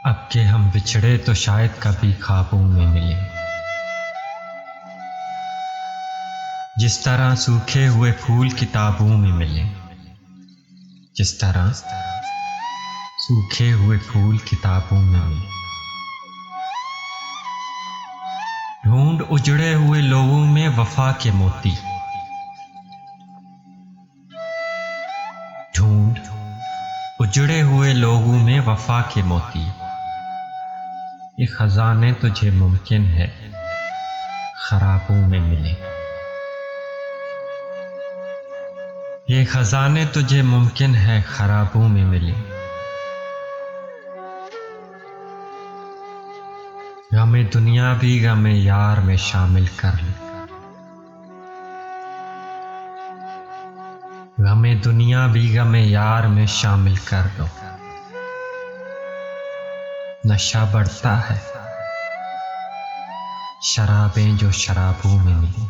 अब के हम बिछड़े तो शायद कभी ख्वाबों में मिले। जिस तरह सूखे हुए फूल किताबों में मिले, जिस तरह सूखे हुए फूल किताबों में मिले। ढूंढ उजड़े हुए लोगों में वफा के मोती, ढूंढ उजड़े हुए लोगों में वफा के मोती। ये खजाने तुझे मुमकिन है खराबों में मिले। ये खजाने तुझे मुमकिन है खराबों में मिले। गमे दुनिया भी गमे यार में शामिल कर ले। गमे दुनिया भी गमे यार में शामिल कर दो। नशा बढ़ता है शराबें जो शराबों में मिली।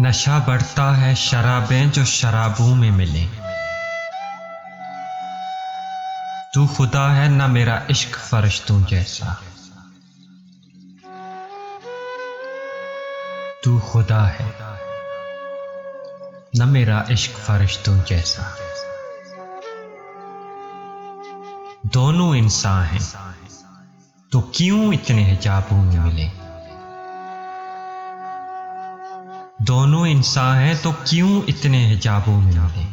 नशा बढ़ता है शराबें जो शराबों में मिले। तू खुदा है ना मेरा इश्क फरिश्तों जैसा। तू खुदा है ना मेरा इश्क फरिश्तों जैसा। दोनों इंसान हैं तो क्यों इतने हिजाबों में मिले। दोनों इंसान हैं तो क्यों इतने हिजाबों में मिले।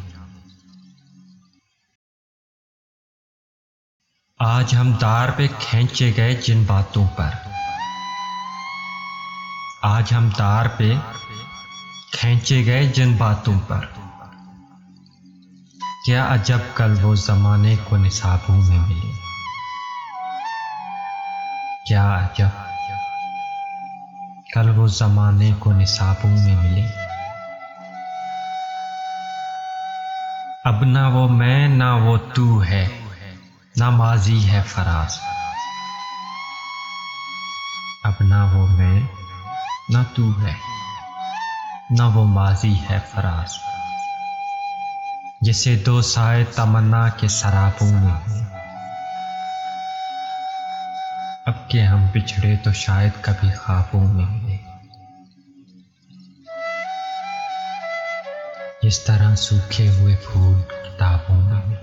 आज हम दार पे खींचे गए जिन बातों पर, आज हम दार पे खींचे गए जिन बातों पर। क्या अजब कल वो ज़माने को निसाबों में मिले। क्या अजब कल वो ज़माने को निसाबों में मिले। अब ना वो मैं ना वो तू है, ना माजी है फराज। अब ना वो मैं ना तू है, ना वो माजी है फराज। जिसे दो साए तमन्ना के सराबों में हो। अब के हम बिछड़े तो शायद कभी ख्वाबों में मिले। जिस तरह सूखे हुए फूल किताबों में मिले।